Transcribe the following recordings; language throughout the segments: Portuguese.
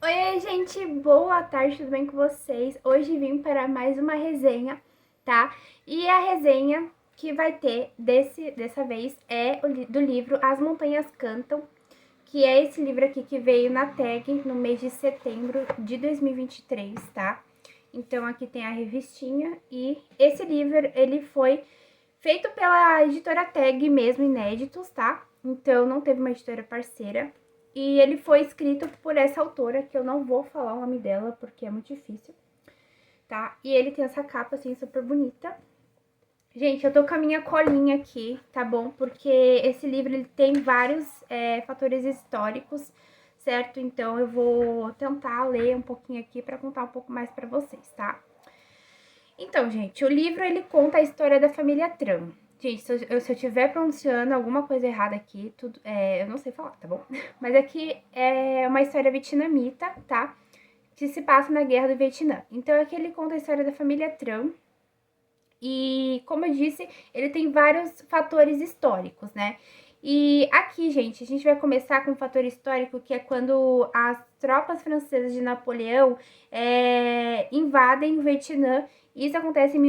Oi, gente, boa tarde, tudo bem com vocês? Hoje vim para mais uma resenha, tá? E a resenha que vai ter dessa vez é do livro As Montanhas Cantam, que é esse livro aqui que veio na tag no mês de setembro de 2023, tá? Então aqui tem a revistinha e esse livro ele foi feito pela editora Tag mesmo, inéditos, tá? Então não teve uma editora parceira. E ele foi escrito por essa autora, que eu não vou falar o nome dela, porque é muito difícil, tá? E ele tem essa capa, assim, super bonita. Gente, eu tô com a minha colinha aqui, tá bom? Porque esse livro, ele tem vários fatores históricos, certo? Então, eu vou tentar ler um pouquinho aqui pra contar um pouco mais pra vocês, tá? Então, gente, o livro, ele conta a história da família Tran. Gente, se eu tiver pronunciando alguma coisa errada aqui, eu não sei falar, tá bom? Mas aqui é uma história vietnamita, tá? Que se passa na Guerra do Vietnã. Então, aqui ele conta a história da família Tran. E, como eu disse, ele tem vários fatores históricos, né? E aqui, gente, a gente vai começar com um fator histórico que é quando as tropas francesas de Napoleão invadem o Vietnã. Isso acontece em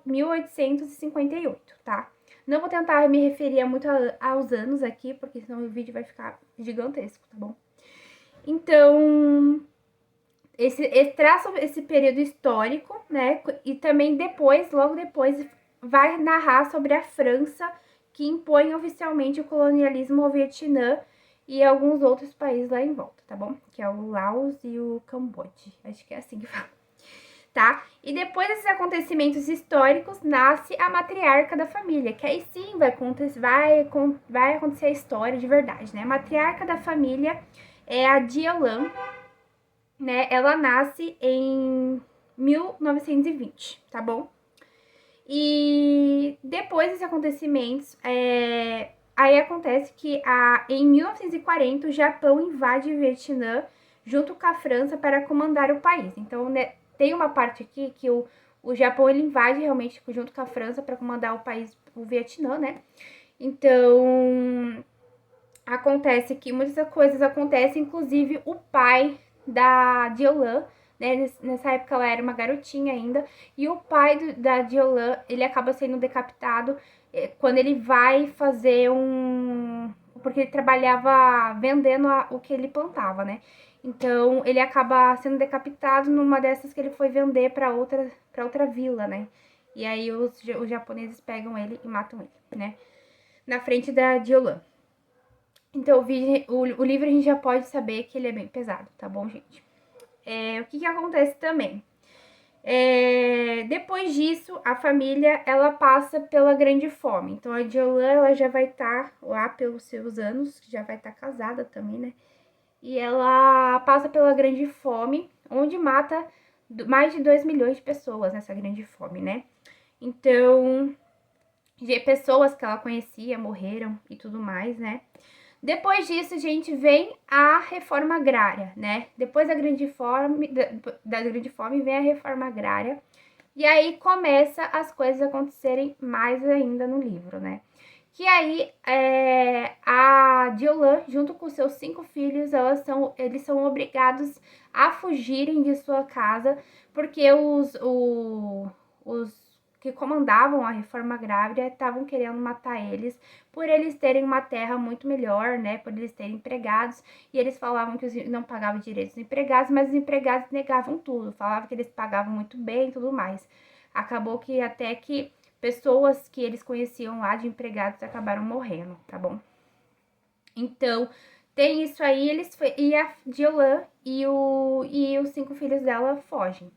1858, tá? Não vou tentar me referir muito aos anos aqui, porque senão o vídeo vai ficar gigantesco, tá bom? Então, traça esse período histórico, né? E também depois, logo depois, vai narrar sobre a França, que impõe oficialmente o colonialismo ao Vietnã e alguns outros países lá em volta, tá bom? Que é o Laos e o Camboja. Acho que é assim que fala. Tá? E depois desses acontecimentos históricos, nasce a matriarca da família, que aí sim vai acontecer a história de verdade, né? A matriarca da família é a Diolan, né? Ela nasce em 1920, tá bom? E depois desses acontecimentos, aí acontece que em 1940 o Japão invade o Vietnã junto com a França para comandar o país. Então, né, tem uma parte aqui que o Japão ele invade realmente junto com a França para comandar o país, o Vietnã, né? Então, acontece que muitas coisas acontecem, inclusive o pai da Diolan, né? Nessa época ela era uma garotinha ainda, e o pai da Diolan, ele acaba sendo decapitado quando ele vai fazer porque ele trabalhava vendendo o que ele plantava, né? Então ele acaba sendo decapitado numa dessas que ele foi vender para outra vila, né? E aí os japoneses pegam ele e matam ele, né? Na frente da Diolan. Então, o livro a gente já pode saber que ele é bem pesado, tá bom, gente? O que acontece também? Depois disso, a família, ela passa pela grande fome. Então, a Diolan, ela já vai estar lá pelos seus anos, já vai estar casada também, né? E ela passa pela grande fome, onde mata mais de 2 milhões de pessoas nessa grande fome, né? Então, pessoas que ela conhecia morreram e tudo mais, né? Depois disso, a gente vem a reforma agrária, né? Depois da grande fome vem a reforma agrária. E aí começa as coisas acontecerem mais ainda no livro, né? Que aí a Diolan, junto com seus 5 filhos, eles são obrigados a fugirem de sua casa, porque os que comandavam a reforma agrária estavam querendo matar eles por eles terem uma terra muito melhor, né? Por eles terem empregados, e eles falavam que não pagavam direitos dos empregados, mas os empregados negavam tudo, falavam que eles pagavam muito bem e tudo mais. Acabou que até que pessoas que eles conheciam lá de empregados acabaram morrendo, tá bom? Então, tem isso aí, e a Diolan e os 5 filhos dela fogem.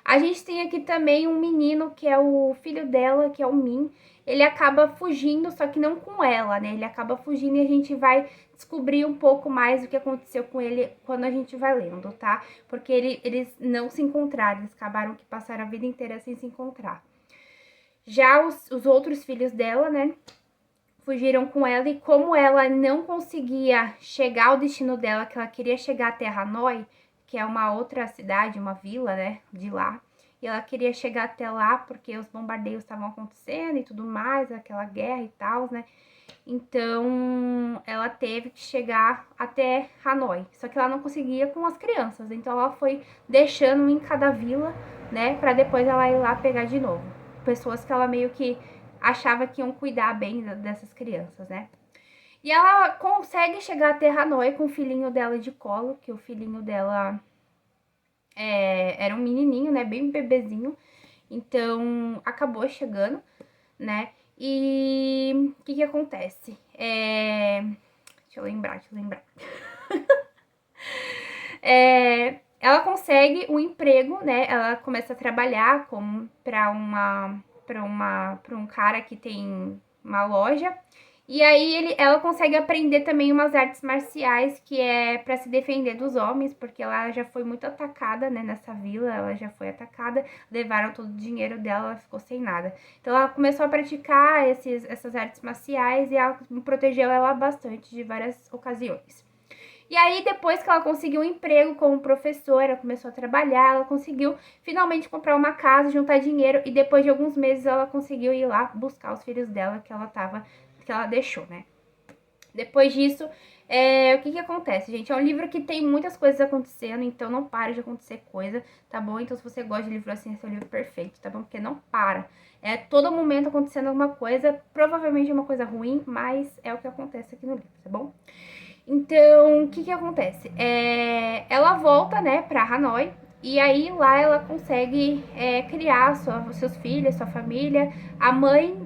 A gente tem aqui também um menino que é o filho dela, que é o Min. Ele acaba fugindo, só que não com ela, né? Ele acaba fugindo e a gente vai descobrir um pouco mais o que aconteceu com ele quando a gente vai lendo, tá? Porque eles não se encontraram, eles acabaram que passaram a vida inteira sem se encontrar. Já os outros filhos dela, né? Fugiram com ela e como ela não conseguia chegar ao destino dela, que ela queria chegar até Hanoi, que é uma outra cidade, uma vila, né, de lá. E ela queria chegar até lá porque os bombardeios estavam acontecendo e tudo mais, aquela guerra e tal, né? Então, ela teve que chegar até Hanoi. Só que ela não conseguia com as crianças. Então, ela foi deixando um em cada vila, né? Pra depois ela ir lá pegar de novo. Pessoas que ela meio que achava que iam cuidar bem dessas crianças, né? E ela consegue chegar até Hanoi com o filhinho dela de colo, que o filhinho dela era um menininho, né? Bem bebezinho. Então, acabou chegando, né? E o que acontece? Deixa eu lembrar. Ela consegue um emprego, né? Ela começa a trabalhar para um cara que tem uma loja. E aí ela consegue aprender também umas artes marciais que é para se defender dos homens, porque ela já foi muito atacada, né, nessa vila, ela já foi atacada, levaram todo o dinheiro dela, ela ficou sem nada. Então ela começou a praticar essas artes marciais e ela protegeu ela bastante de várias ocasiões. E aí, depois que ela conseguiu um emprego como professora, começou a trabalhar, ela conseguiu finalmente comprar uma casa, juntar dinheiro, e depois de alguns meses ela conseguiu ir lá buscar os filhos dela que ela deixou, né? Depois disso, o que acontece, gente? É um livro que tem muitas coisas acontecendo, então não para de acontecer coisa, tá bom? Então, se você gosta de livro assim, esse é o livro perfeito, tá bom? Porque não para. É todo momento acontecendo alguma coisa, provavelmente é uma coisa ruim, mas é o que acontece aqui no livro, tá bom? Então, o que acontece? Ela volta, né, pra Hanoi, e aí lá ela consegue criar seus filhos, sua família. A mãe,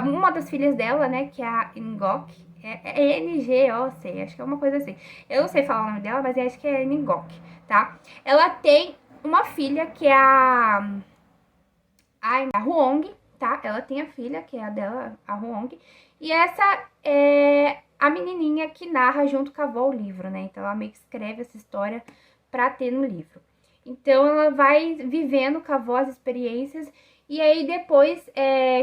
uma das filhas dela, né, que é a Ngok, é Ngoc, acho que é uma coisa assim. Eu não sei falar o nome dela, mas eu acho que é Ngok, tá? Ela tem uma filha que é a Huong, tá? Ela tem a filha, que é a dela, a Huong, e essa é a menininha que narra junto com a avó o livro, né? Então ela meio que escreve essa história pra ter no livro. Então ela vai vivendo com a avó as experiências, e aí depois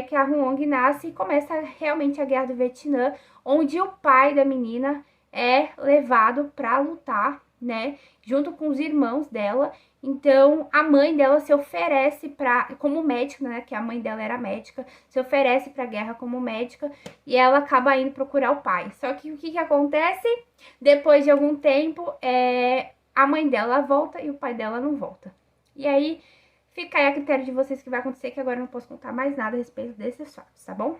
que a Huong nasce, começa realmente a Guerra do Vietnã, onde o pai da menina é levado pra lutar, né? Junto com os irmãos dela. Então, a mãe dela se oferece como médica, né, que a mãe dela era médica, se oferece pra guerra como médica, e ela acaba indo procurar o pai. Só que o que acontece? Depois de algum tempo, a mãe dela volta e o pai dela não volta. E aí, fica aí a critério de vocês o que vai acontecer, que agora eu não posso contar mais nada a respeito desses fatos, tá bom?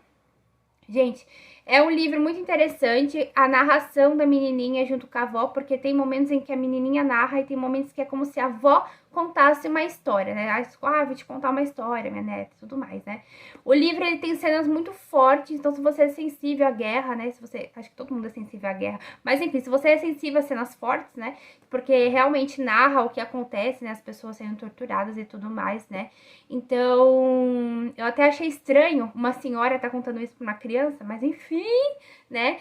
Gente, é um livro muito interessante, a narração da menininha junto com a avó, porque tem momentos em que a menininha narra e tem momentos que é como se a avó contasse uma história, né? Vou te contar uma história, minha neta, tudo mais, né? O livro, ele tem cenas muito fortes, então se você é sensível à guerra, né? Acho que todo mundo é sensível à guerra, mas enfim, se você é sensível a cenas fortes, né? Porque realmente narra o que acontece, né? As pessoas sendo torturadas e tudo mais, né? Então, eu até achei estranho uma senhora tá contando isso pra uma criança, mas enfim, né?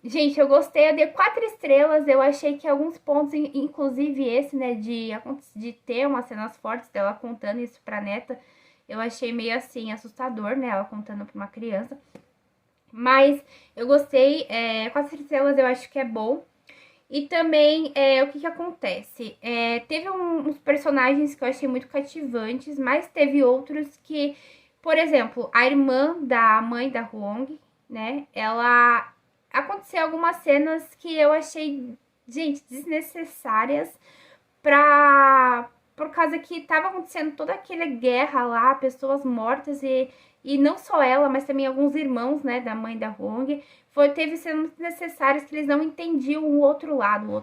Gente, eu gostei, eu dei 4 estrelas, eu achei que alguns pontos, inclusive esse, né, de ter umas cenas fortes dela contando isso pra neta, eu achei meio assim, assustador, né, ela contando pra uma criança. Mas eu gostei, 4 estrelas eu acho que é bom. E também, o que acontece? Teve uns personagens que eu achei muito cativantes, mas teve outros que, por exemplo, a irmã da mãe da Huong, né? Aconteceu algumas cenas que eu achei, gente, desnecessárias por causa que tava acontecendo toda aquela guerra lá, pessoas mortas e não só ela, mas também alguns irmãos, né, da mãe da Hong, teve cenas muito necessárias que eles não entendiam o outro lado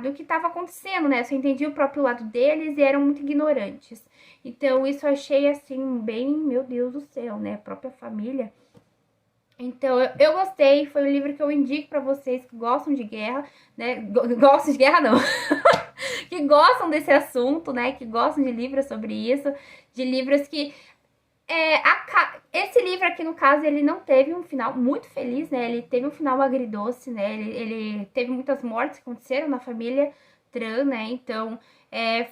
do que estava acontecendo, né? Só entendiam o próprio lado deles e eram muito ignorantes. Então, isso eu achei, assim, bem, meu Deus do céu, né? A própria família. Então, eu gostei, foi um livro que eu indico pra vocês que gostam de guerra, né? Gostam de guerra, não. Que gostam desse assunto, né? Que gostam de livros sobre isso, de livros que... esse livro aqui, no caso, ele não teve um final muito feliz, né? Ele teve um final agridoce, né? Ele teve muitas mortes que aconteceram na família Tran, né? Então,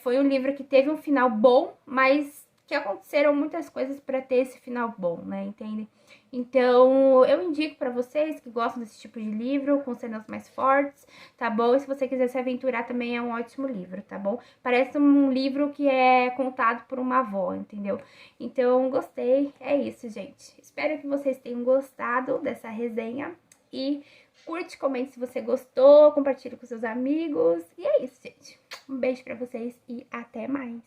foi um livro que teve um final bom, mas que aconteceram muitas coisas para ter esse final bom, né? Entende? Então, eu indico pra vocês que gostam desse tipo de livro, com cenas mais fortes, tá bom? E se você quiser se aventurar, também é um ótimo livro, tá bom? Parece um livro que é contado por uma avó, entendeu? Então, gostei. É isso, gente. Espero que vocês tenham gostado dessa resenha e curte, comente se você gostou, compartilhe com seus amigos. E é isso, gente. Um beijo pra vocês e até mais.